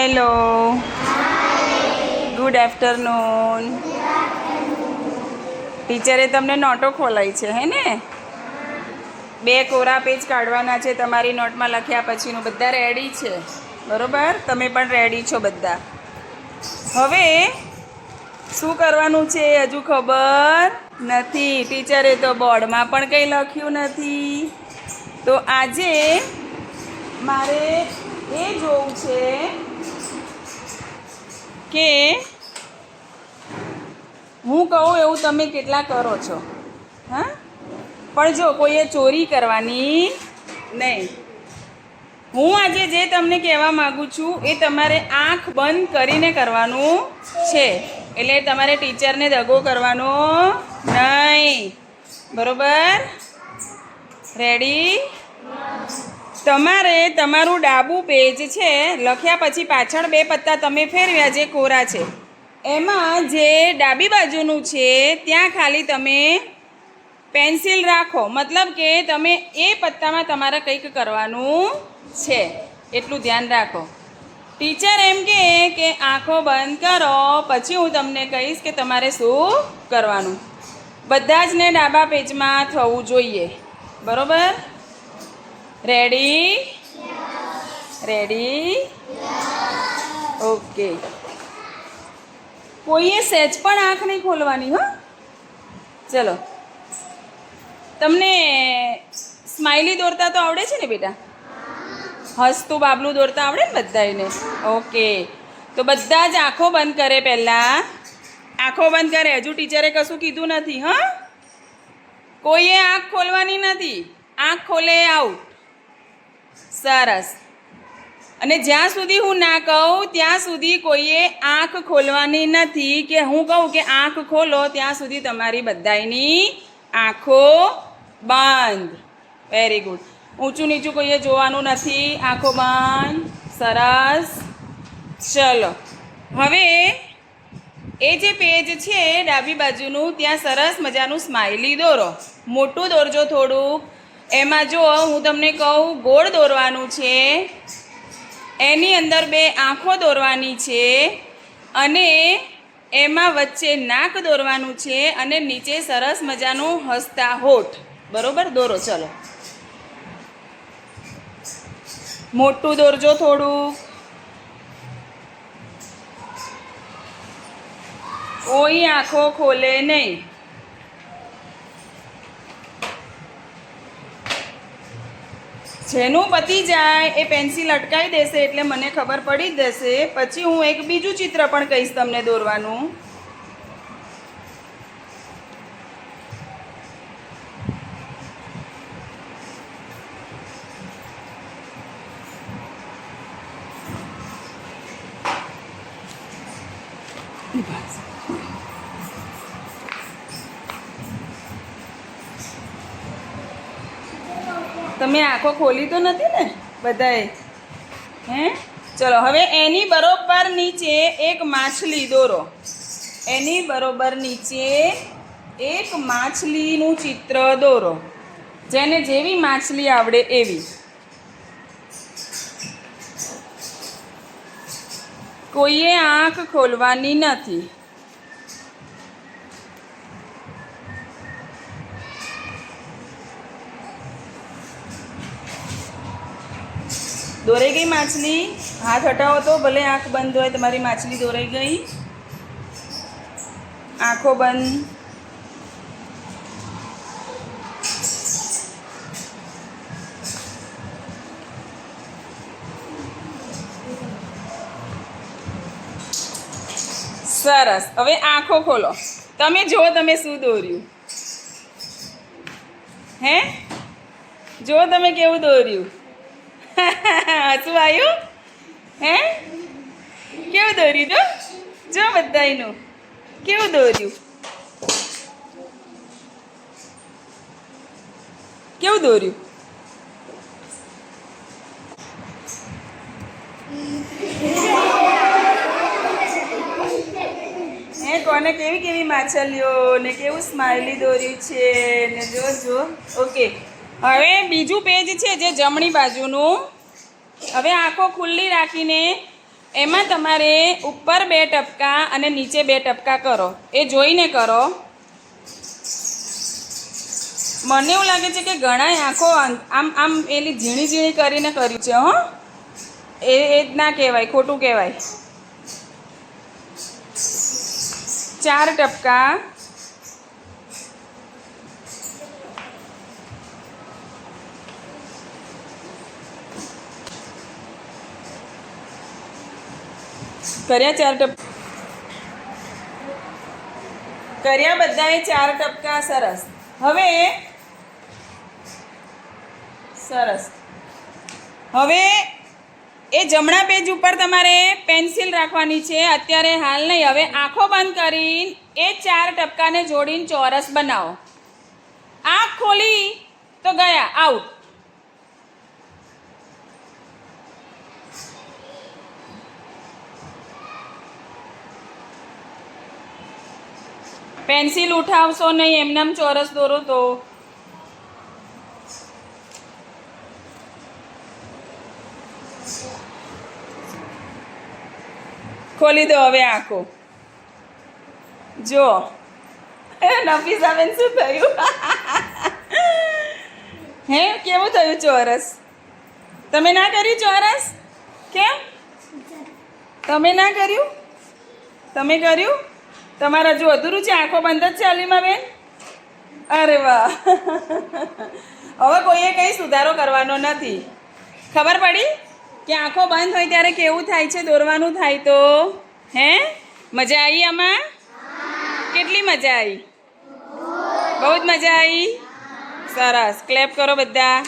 Hello, good afternoon. ટીચરે તમને નોટો ખોલાઈ છે હે ને? 2 કોરા પેજ કાઢવાના છે તમારી નોટમાં લખ્યા પછીનું. બધા રેડી છે બરોબર? તમે પણ રેડી છો બધા? હવે શું કરવાનું છે હજુ ખબર નથી. ટીચરે તો બોર્ડમાં પણ કંઈ લખ્યું નથી. તો આજે મારે એ જોવું છે કે હું કહું એવું તમે કેટલા કરો છો. હા, પણ જો કોઈએ ચોરી કરવાની નહીં. હું આજે જે તમને કહેવા માગું છું એ તમારે આંખ બંધ કરીને કરવાનું છે. એટલે તમારે ટીચરને દગો કરવાનો નહીં. બરોબર? રેડી? તમારે તમારું ડાબું પેજ છે લખ્યા પછી પાછળ 2 પત્તા તમે ફેરવ્યા જે કોરા છે એમાં જે ડાબી બાજુનું છે ત્યાં ખાલી તમે પેન્સિલ રાખો. મતલબ કે તમે એ પત્તામાં તમારે કંઈક કરવાનું છે એટલું ધ્યાન રાખો. ટીચર એમ કે આંખો બંધ કરો પછી હું તમને કહીશ કે તમારે શું કરવાનું. બધા જ ને ડાબા પેજમાં થવું જોઈએ. બરોબર? રેડી? રેડી? ઓકે. કોઈએ સહેજ પણ આંખ નહીં ખોલવાની. હા, ચલો. તમને સ્માઇલી દોરતા તો આવડે છે ને બેટા? હસતું બાબલું દોરતા આવડે ને બધાને? ઓકે. તો બધા જ આંખો બંધ કરે. પહેલાં આંખો બંધ કરે. હજુ ટીચરે કશું કીધું નથી. હા, કોઈએ આંખ ખોલવાની નથી. આંખ ખોલે આઉટ. સરસ. અને જ્યાં સુધી હું ના કહું ત્યાં સુધી કોઈએ આંખ ખોલવાની નથી. કે હું કહું કે આંખ ખોલો ત્યાં સુધી તમારી બધાયની આંખો બંધ. Very good. ઊંચું નીચું કોઈએ જોવાનું નથી. આંખો બંધ. સરસ. ચલો, હવે એ જે પેજ છે ડાબી બાજુનું ત્યાં સરસ મજાનું સ્માઇલી દોરો. મોટું દોરજો થોડુંક. એમાં જો હું તમને કહું ગોળ દોરવાનું છે, એની અંદર 2 આંખો દોરવાની છે અને એમાં વચ્ચે નાક દોરવાનું છે અને નીચે સરસ મજાનું હસતા હોઠ. બરોબર? દોરો. ચલો, મોટું દોરજો થોડુંક. કોઈ આંખો ખોલે નહીં. જેનું પતી જાય એ પેન્સિલ અટકાવી દેશે એટલે મને ખબર પડી જ જશે. પછી હું એક બીજું ચિત્ર પણ કહીશ તમને દોરવાનું. તમે આંખો ખોલી તો નથી ને બધાએ? હે, ચલો. હવે એની બરોબર નીચે એક માછલી દોરો. એની બરોબર નીચે એક માછલીનું ચિત્ર દોરો. જેને જેવી માછલી આવડે એવી. કોઈએ આંખ ખોલવાની નથી. દોરાઈ ગઈ માછલી? હાથ હટાવો તો ભલે આંખ બંધ હોય. તમારી માછલી દોરાઈ ગઈ. આંખો બંધ. સરસ. હવે આંખો ખોલો. તમે જુઓ તમે શું દોર્યું. હે, જુઓ તમે કેવું દોર્યું. શું આવ્યું? હે, કેવું દોર્યું? તો જો બધાયનું કેવું દોર્યું. કેવું દોર્યું? હે, કોને કેવી કેવી માછલીઓ ને કેવું સ્માઇલી દોર્યું છે ને જો. ઓકે. હવે બીજું પેજ છે જે જમણી બાજુનું. હવે આંખો ખુલ્લી રાખીને એમાં તમારે ઉપર 2 ટપકા અને નીચે 2 ટપકા કરો, એ જોઈને કરો. મને એવું લાગે છે કે ઘણા આંખો આમ આમ એલી ઝીણી ઝીણી કરીને કર્યું છે. હો, એ જ ના કહેવાય, ખોટું કહેવાય. 4 ટપકા. કર્યા 4 ટપકા? કર્યા બધાએ 4 ટપકા? સરસ. હવે સરસ. હવે એ જમણા પેજ ઉપર તમારે પેન્સિલ રાખવાની છે, અત્યારે હાલ નહીં. હવે આંખો બંધ કરીને એ 4 ટપકાને જોડીને ચોરસ બનાવો. આંખ ખોલી તો ગયા, આઉટ. પેન્સિલ ઉઠાવશો નહીં, એમનેમ ચોરસ દોરો તો. ખોલી દો હવે આંખો. જો નફીસાબેન શું થયું? હે, કેવું થયું ચોરસ? તમે ના કર્યું ચોરસ? કેમ તમે ના કર્યું? તમે કર્યું? તમારા જો અધૂરું છે, આંખો બંધ જ છે અલીમા બેન. અરે વાહ. હવે કોઈએ કંઈ સુધારો કરવાનો નથી. ખબર પડી કે આંખો બંધ હોય ત્યારે કેવું થાય છે, દોરવાનું થાય તો? હે, મજા આવી આમાં? કેટલી મજા આવી? બહુ જ મજા આવી. સરસ, ક્લેપ કરો બધા.